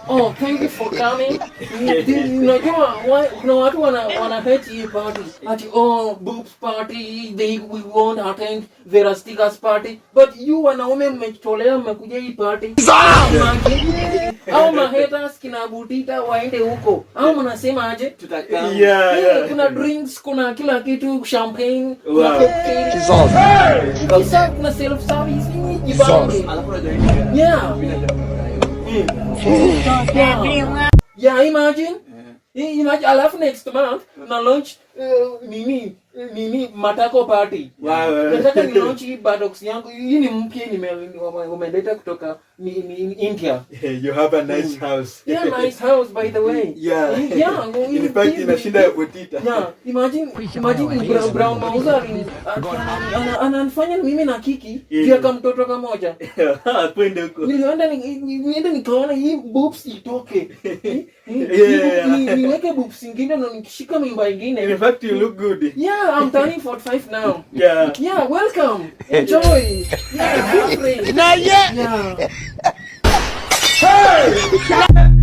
Oh, thank you for coming. Unajua kuna watu wana hate hii party. Ati boobs party, we won't attend Vera Stickers party. But you wanaume mmejitolea mmekuja hii party. Au haters kina Butita waende huko. Au mnasema aje? Tutakaa. Yeah. Kuna drinks, kuna kila kitu, champagne, kuna cocktail. Kuna self service jibange. Yeah. Yeah, imagine. Alafu next month na launch matako party. Nataka ni launch hii Badox yangu. Hii ni mpya umeleta kutoka India. You have a nice house. Yeah, nice house by the way. Yeah. Yeah. In fact, inashinda ya Butita. Yeah, imagine brown mauza ananifanya mimi na Kiki pia kama mtoto kamoja. Twende huko. Nienda nikaona hii boobs itoke. Niweke boobs zingine na nikishika mimba nyingine. In fact, you look good. Yeah, I'm turning 45 now. Yeah. Yeah, welcome. Enjoy. Yeah, feel free. Not yet. Yeah. Hey!